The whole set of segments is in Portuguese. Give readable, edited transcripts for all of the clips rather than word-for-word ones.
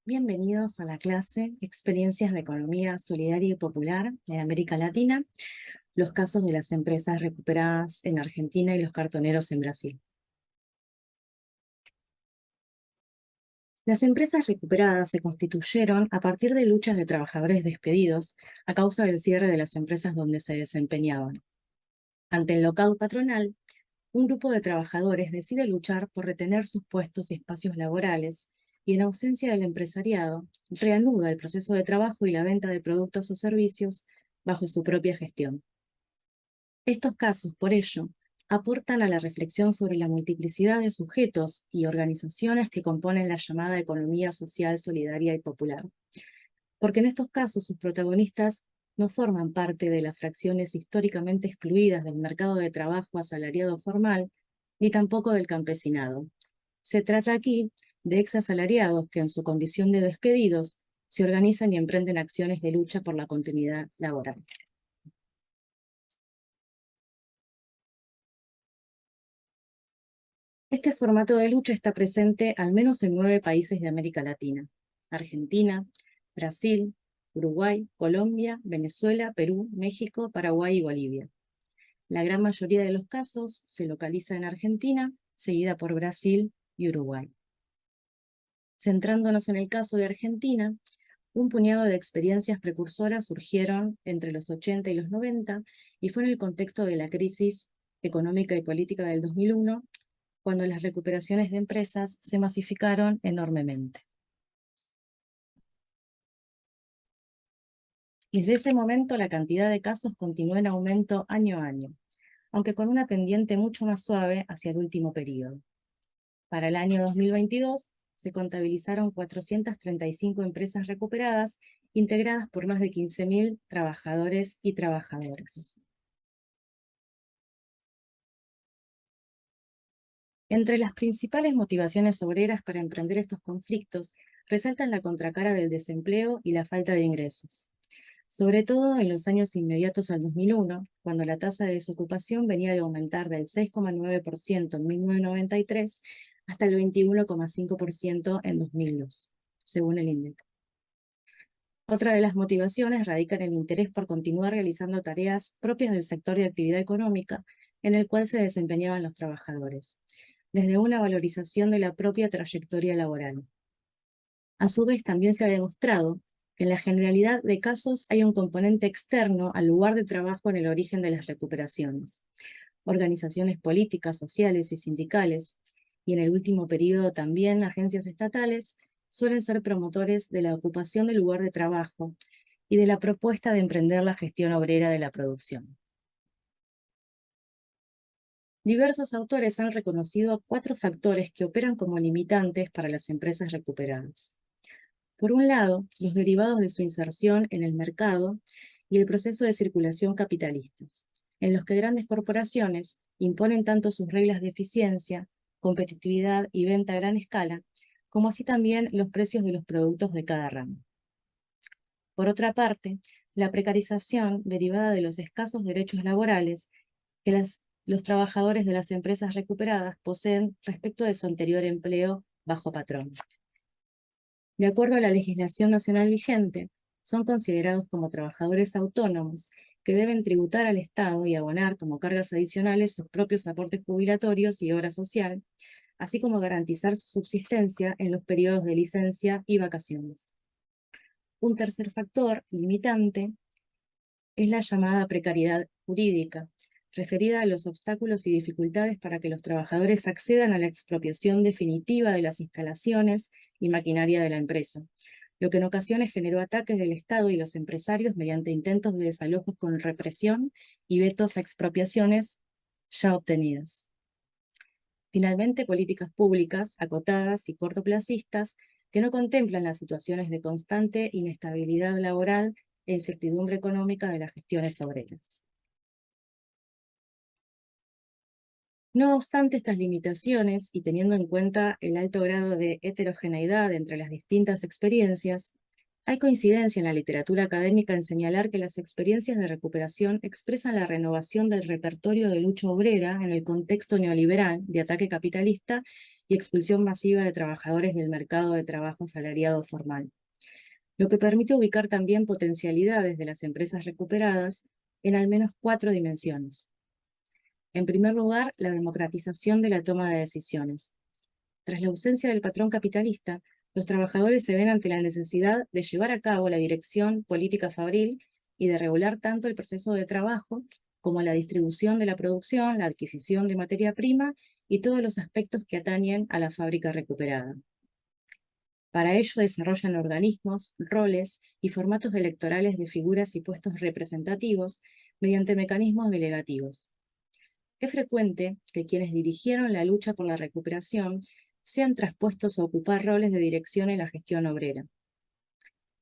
Bienvenidos a la clase Experiencias de Economía Solidaria y Popular en América Latina, los casos de las empresas recuperadas en Argentina y los cartoneros en Brasil. Las empresas recuperadas se constituyeron a partir de luchas de trabajadores despedidos a causa del cierre de las empresas donde se desempeñaban. Ante el lockout patronal, un grupo de trabajadores decide luchar por retener sus puestos y espacios laborales y, en ausencia del empresariado, reanuda el proceso de trabajo y la venta de productos o servicios bajo su propia gestión. Estos casos, por ello, aportan a la reflexión sobre la multiplicidad de sujetos y organizaciones que componen la llamada economía social, solidaria y popular, porque en estos casos sus protagonistas no forman parte de las fracciones históricamente excluidas del mercado de trabajo asalariado formal, ni tampoco del campesinado. Se trata aquí de exasalariados que en su condición de despedidos se organizan y emprenden acciones de lucha por la continuidad laboral. Este formato de lucha está presente al menos en 9 países de América Latina: Argentina, Brasil, Uruguay, Colombia, Venezuela, Perú, México, Paraguay y Bolivia. La gran mayoría de los casos se localiza en Argentina, seguida por Brasil y Uruguay. Centrándonos en el caso de Argentina, un puñado de experiencias precursoras surgieron entre los 80 y los 90 y fue en el contexto de la crisis económica y política del 2001 cuando las recuperaciones de empresas se masificaron enormemente. Desde ese momento, la cantidad de casos continuó en aumento año a año, aunque con una pendiente mucho más suave hacia el último periodo. Para el año 2022, se contabilizaron 435 empresas recuperadas, integradas por más de 15.000 trabajadores y trabajadoras. Entre las principales motivaciones obreras para emprender estos conflictos resaltan la contracara del desempleo y la falta de ingresos, sobre todo en los años inmediatos al 2001, cuando la tasa de desocupación venía de aumentar del 6,9% en 1993 hasta el 21,5% en 2002, según el INDEC. Otra de las motivaciones radica en el interés por continuar realizando tareas propias del sector de actividad económica en el cual se desempeñaban los trabajadores, desde una valorización de la propia trayectoria laboral. A su vez, también se ha demostrado que en la generalidad de casos hay un componente externo al lugar de trabajo en el origen de las recuperaciones. Organizaciones políticas, sociales y sindicales, y en el último periodo también agencias estatales, suelen ser promotores de la ocupación del lugar de trabajo y de la propuesta de emprender la gestión obrera de la producción. Diversos autores han reconocido 4 factores que operan como limitantes para las empresas recuperadas. Por un lado, los derivados de su inserción en el mercado y el proceso de circulación capitalistas, en los que grandes corporaciones imponen tanto sus reglas de eficiencia, competitividad y venta a gran escala, como así también los precios de los productos de cada ramo. Por otra parte, la precarización derivada de los escasos derechos laborales que los trabajadores de las empresas recuperadas poseen respecto de su anterior empleo bajo patrón. De acuerdo a la legislación nacional vigente, son considerados como trabajadores autónomos que deben tributar al Estado y abonar como cargas adicionales sus propios aportes jubilatorios y obra social, así como garantizar su subsistencia en los periodos de licencia y vacaciones. Un tercer factor limitante es la llamada precariedad jurídica, referida a los obstáculos y dificultades para que los trabajadores accedan a la expropiación definitiva de las instalaciones y maquinaria de la empresa, lo que en ocasiones generó ataques del Estado y los empresarios mediante intentos de desalojos con represión y vetos a expropiaciones ya obtenidas. Finalmente, políticas públicas acotadas y cortoplacistas que no contemplan las situaciones de constante inestabilidad laboral e incertidumbre económica de las gestiones obreras. No obstante estas limitaciones, y teniendo en cuenta el alto grado de heterogeneidad entre las distintas experiencias, hay coincidencia en la literatura académica en señalar que las experiencias de recuperación expresan la renovación del repertorio de lucha obrera en el contexto neoliberal de ataque capitalista y expulsión masiva de trabajadores del mercado de trabajo asalariado formal, lo que permite ubicar también potencialidades de las empresas recuperadas en al menos 4 dimensiones. En primer lugar, la democratización de la toma de decisiones. Tras la ausencia del patrón capitalista, los trabajadores se ven ante la necesidad de llevar a cabo la dirección política fabril y de regular tanto el proceso de trabajo como la distribución de la producción, la adquisición de materia prima y todos los aspectos que atañen a la fábrica recuperada. Para ello desarrollan organismos, roles y formatos electorales de figuras y puestos representativos mediante mecanismos delegativos. Es frecuente que quienes dirigieron la lucha por la recuperación sean traspuestos a ocupar roles de dirección en la gestión obrera.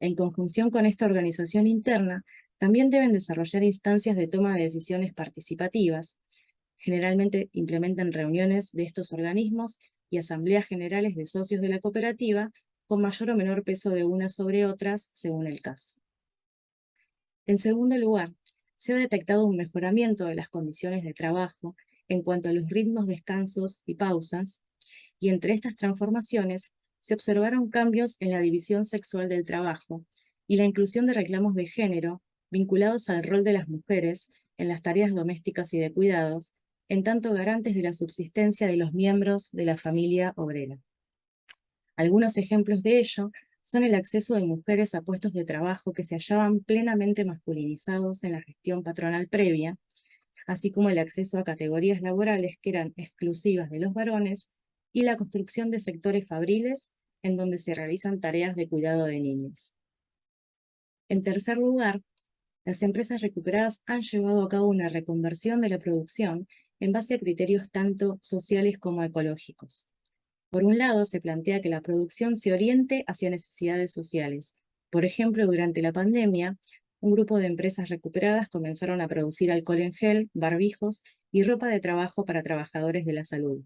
En conjunción con esta organización interna, también deben desarrollar instancias de toma de decisiones participativas. Generalmente implementan reuniones de estos organismos y asambleas generales de socios de la cooperativa con mayor o menor peso de unas sobre otras, según el caso. En segundo lugar, se ha detectado un mejoramiento de las condiciones de trabajo en cuanto a los ritmos, descansos y pausas, y entre estas transformaciones se observaron cambios en la división sexual del trabajo y la inclusión de reclamos de género vinculados al rol de las mujeres en las tareas domésticas y de cuidados, en tanto garantes de la subsistencia de los miembros de la familia obrera. Algunos ejemplos de ello son el acceso de mujeres a puestos de trabajo que se hallaban plenamente masculinizados en la gestión patronal previa, así como el acceso a categorías laborales que eran exclusivas de los varones y la construcción de sectores fabriles en donde se realizan tareas de cuidado de niños. En tercer lugar, las empresas recuperadas han llevado a cabo una reconversión de la producción en base a criterios tanto sociales como ecológicos. Por un lado, se plantea que la producción se oriente hacia necesidades sociales. Por ejemplo, durante la pandemia, un grupo de empresas recuperadas comenzaron a producir alcohol en gel, barbijos y ropa de trabajo para trabajadores de la salud.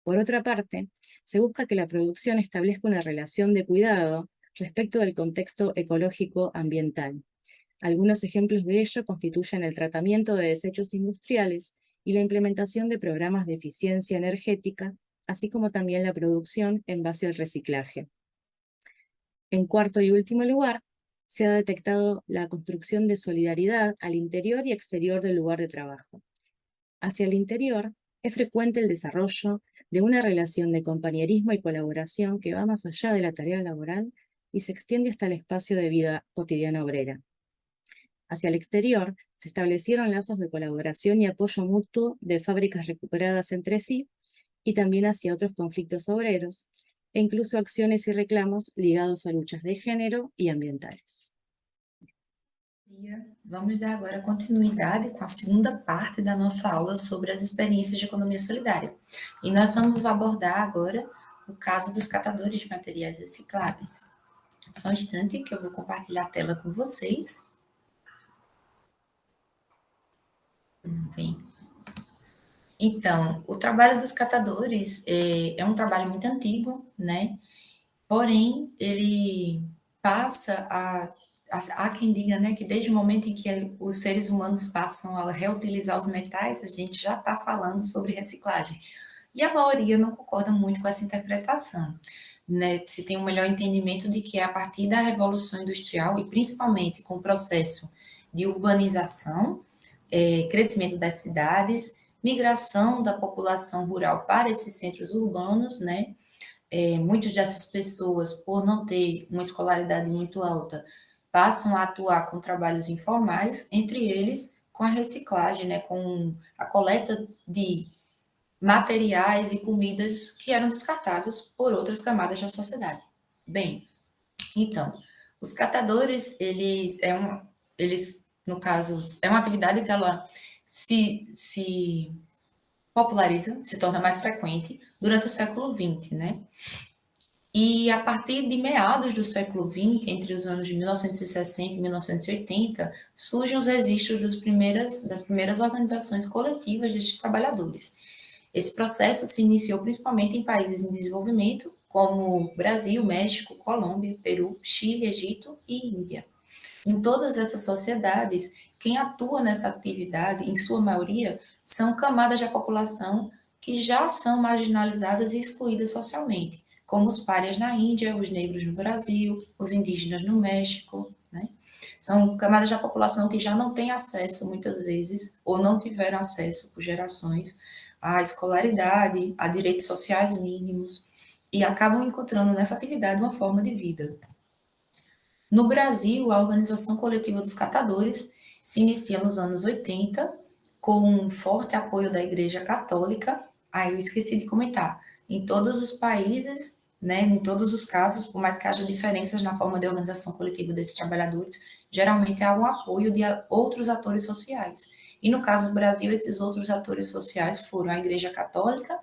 Por otra parte, se busca que la producción establezca una relación de cuidado respecto del contexto ecológico ambiental. Algunos ejemplos de ello constituyen el tratamiento de desechos industriales y la implementación de programas de eficiencia energética, así como también la producción en base al reciclaje. En cuarto y último lugar, se ha detectado la construcción de solidaridad al interior y exterior del lugar de trabajo. Hacia el interior, es frecuente el desarrollo de una relación de compañerismo y colaboración que va más allá de la tarea laboral y se extiende hasta el espacio de vida cotidiana obrera. Hacia el exterior, se establecieron lazos de colaboración y apoyo mutuo de fábricas recuperadas entre sí y también hacia otros conflictos obreros, e incluso acciones y reclamos ligados a luchas de género y ambientales. Vamos dar agora continuidade com a segunda parte da nossa aula sobre as experiências de economia solidária. E nós vamos abordar agora o caso dos catadores de materiais recicláveis. Só um instante que eu vou compartilhar a tela com vocês. Bem. Então, o trabalho dos catadores é um trabalho muito antigo, né? Porém, ele passa há quem diga, né, que desde o momento em que os seres humanos passam a reutilizar os metais, a gente já está falando sobre reciclagem. E a maioria não concorda muito com essa interpretação, né? Se tem um melhor entendimento de que é a partir da Revolução Industrial e principalmente com o processo de urbanização, crescimento das cidades, migração da população rural para esses centros urbanos, né? Muitas dessas pessoas, por não ter uma escolaridade muito alta, passam a atuar com trabalhos informais, entre eles com a reciclagem, né, com a coleta de materiais e comidas que eram descartados por outras camadas da sociedade. Bem, então, os catadores, eles no caso, é uma atividade que ela se populariza, se torna mais frequente durante o século XX, né? E a partir de meados do século XX, entre os anos de 1960 e 1980, surgem os registros das primeiras organizações coletivas destes trabalhadores. Esse processo se iniciou principalmente em países em desenvolvimento, como Brasil, México, Colômbia, Peru, Chile, Egito e Índia. Em todas essas sociedades, quem atua nessa atividade, em sua maioria, são camadas da população que já são marginalizadas e excluídas socialmente, como os párias na Índia, os negros no Brasil, os indígenas no México, né? São camadas da população que já não têm acesso, muitas vezes, ou não tiveram acesso por gerações, à escolaridade, a direitos sociais mínimos, e acabam encontrando nessa atividade uma forma de vida. No Brasil, a organização coletiva dos catadores se inicia nos anos 80, com um forte apoio da Igreja Católica. Aí eu esqueci de comentar. Em todos os países, né, em todos os casos, por mais que haja diferenças na forma de organização coletiva desses trabalhadores, geralmente há um apoio de outros atores sociais. E no caso do Brasil, esses outros atores sociais foram a Igreja Católica,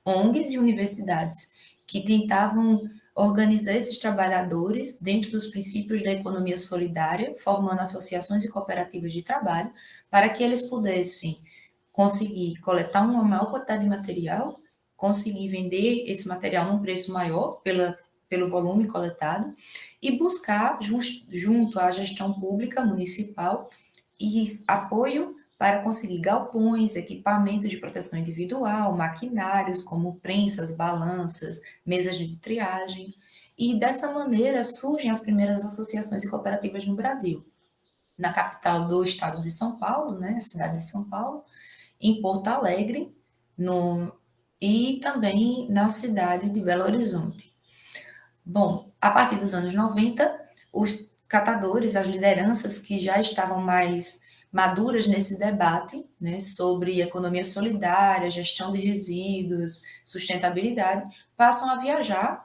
ONGs e universidades, que tentavam organizar esses trabalhadores dentro dos princípios da economia solidária, formando associações e cooperativas de trabalho, para que eles pudessem conseguir coletar uma maior quantidade de material, conseguir vender esse material num preço maior pelo volume coletado e buscar, junto à gestão pública municipal, e apoio para conseguir galpões, equipamentos de proteção individual, maquinários como prensas, balanças, mesas de triagem. E dessa maneira surgem as primeiras associações e cooperativas no Brasil. Na capital do estado de São Paulo, né, a cidade de São Paulo, em Porto Alegre, e também na cidade de Belo Horizonte. Bom, a partir dos anos 90, os catadores, as lideranças que já estavam mais maduras nesse debate, né, sobre economia solidária, gestão de resíduos, sustentabilidade, passam a viajar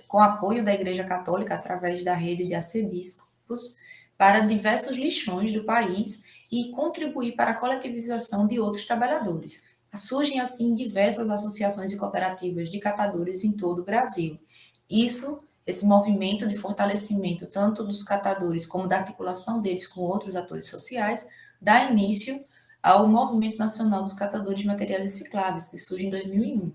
com apoio da Igreja Católica através da rede de arcebispos para diversos lixões do país e contribuir para a coletivização de outros trabalhadores. Surgem assim diversas associações e cooperativas de catadores em todo o Brasil. Esse movimento de fortalecimento tanto dos catadores como da articulação deles com outros atores sociais, dá início ao Movimento Nacional dos Catadores de Materiais Recicláveis, que surge em 2001.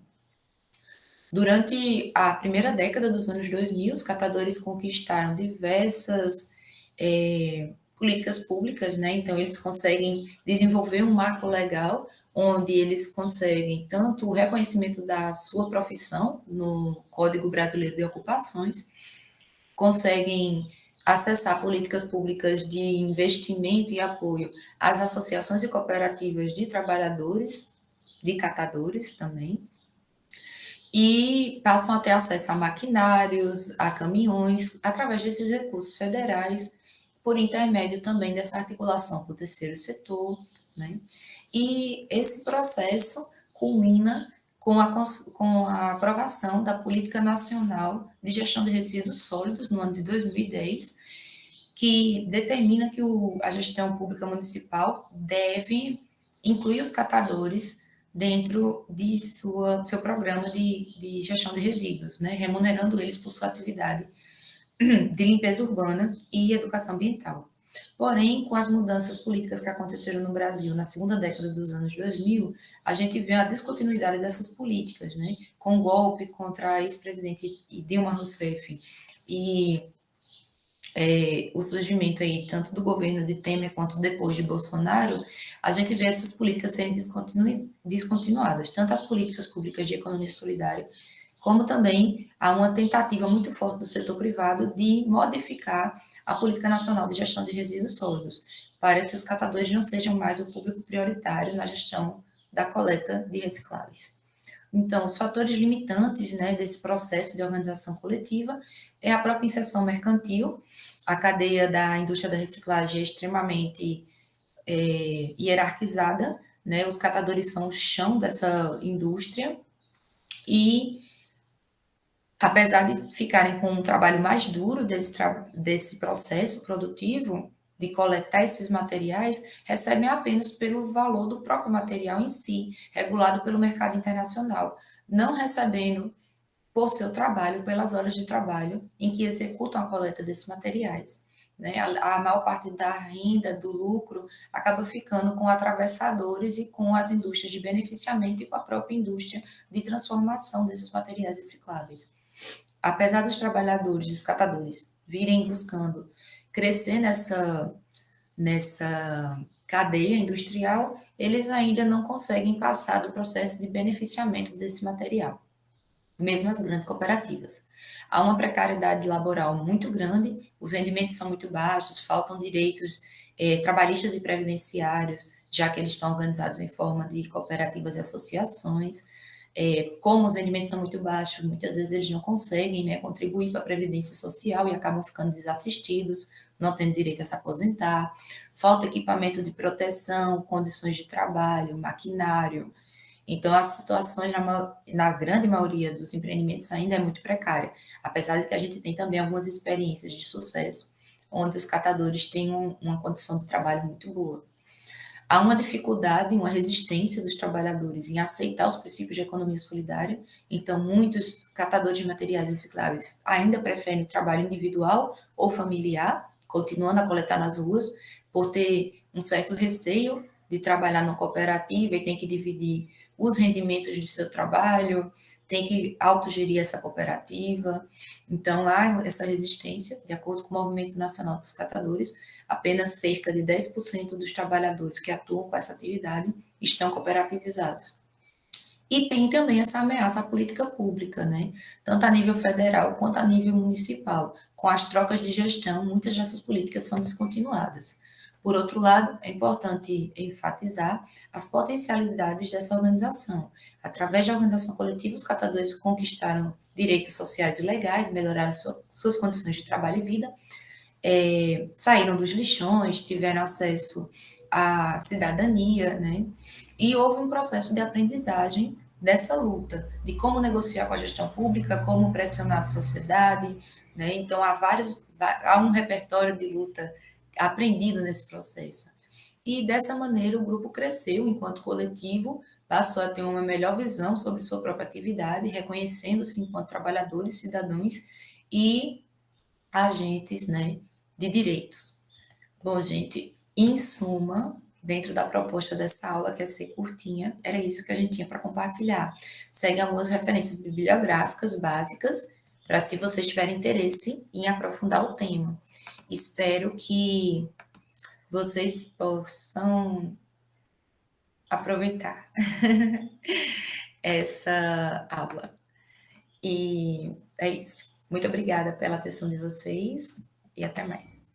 Durante a primeira década dos anos 2000, os catadores conquistaram diversas políticas públicas, né? Então, eles conseguem desenvolver um marco legal onde eles conseguem tanto o reconhecimento da sua profissão no Código Brasileiro de Ocupações, conseguem acessar políticas públicas de investimento e apoio às associações e cooperativas de trabalhadores, de catadores também, e passam a ter acesso a maquinários, a caminhões, através desses recursos federais, por intermédio também dessa articulação com o terceiro setor, né? E esse processo culmina com a aprovação da Política Nacional de Gestão de Resíduos Sólidos no ano de 2010, que determina que a gestão pública municipal deve incluir os catadores dentro de seu programa de gestão de resíduos, né, remunerando eles por sua atividade de limpeza urbana e educação ambiental. Porém, com as mudanças políticas que aconteceram no Brasil na segunda década dos anos 2000, a gente vê a descontinuidade dessas políticas, né? Com o golpe contra a ex-presidente Dilma Rousseff e o surgimento aí tanto do governo de Temer quanto depois de Bolsonaro, a gente vê essas políticas serem descontinuadas, tanto as políticas públicas de economia solidária, como também há uma tentativa muito forte do setor privado de modificar a Política Nacional de Gestão de Resíduos Sólidos, para que os catadores não sejam mais o público prioritário na gestão da coleta de recicláveis. Então, os fatores limitantes, né, desse processo de organização coletiva é a própria inserção mercantil. A cadeia da indústria da reciclagem é extremamente hierarquizada, né? Os catadores são o chão dessa indústria e, apesar de ficarem com um trabalho mais duro desse processo produtivo, de coletar esses materiais, recebem apenas pelo valor do próprio material em si, regulado pelo mercado internacional, não recebendo por seu trabalho, pelas horas de trabalho em que executam a coleta desses materiais. Né? A maior parte da renda, do lucro, acaba ficando com atravessadores e com as indústrias de beneficiamento e com a própria indústria de transformação desses materiais recicláveis. Apesar dos trabalhadores, dos catadores, virem buscando crescer nessa cadeia industrial, eles ainda não conseguem passar do processo de beneficiamento desse material, mesmo as grandes cooperativas. Há uma precariedade laboral muito grande, os rendimentos são muito baixos, faltam direitos trabalhistas e previdenciários, já que eles estão organizados em forma de cooperativas e associações. Como os rendimentos são muito baixos, muitas vezes eles não conseguem, né, contribuir para a previdência social e acabam ficando desassistidos, não tendo direito a se aposentar. Falta equipamento de proteção, condições de trabalho, maquinário. Então, as situações, na grande maioria dos empreendimentos, ainda é muito precária, apesar de que a gente tem também algumas experiências de sucesso, onde os catadores têm uma condição de trabalho muito boa. Há uma dificuldade, uma resistência dos trabalhadores em aceitar os princípios de economia solidária, então muitos catadores de materiais recicláveis ainda preferem o trabalho individual ou familiar, continuando a coletar nas ruas, por ter um certo receio de trabalhar numa cooperativa e tem que dividir os rendimentos de seu trabalho, tem que autogerir essa cooperativa. Então, há essa resistência, de acordo com o Movimento Nacional dos Catadores, apenas cerca de 10% dos trabalhadores que atuam com essa atividade estão cooperativizados. E tem também essa ameaça à política pública, né? Tanto a nível federal quanto a nível municipal. Com as trocas de gestão, muitas dessas políticas são descontinuadas. Por outro lado, é importante enfatizar as potencialidades dessa organização. Através da organização coletiva, os catadores conquistaram direitos sociais e legais, melhoraram suas condições de trabalho e vida, saíram dos lixões, tiveram acesso à cidadania, né? E houve um processo de aprendizagem dessa luta, de como negociar com a gestão pública, como pressionar a sociedade, né? Então há um repertório de luta aprendido nesse processo. E dessa maneira o grupo cresceu enquanto coletivo, passou a ter uma melhor visão sobre sua própria atividade, reconhecendo-se enquanto trabalhadores, cidadãos e agentes, né, de direitos. Bom, gente, em suma, dentro da proposta dessa aula, que é ser curtinha, era isso que a gente tinha para compartilhar. Segue algumas referências bibliográficas básicas, para se vocês tiverem interesse em aprofundar o tema. Espero que vocês possam aproveitar essa aula. E é isso. Muito obrigada pela atenção de vocês e até mais.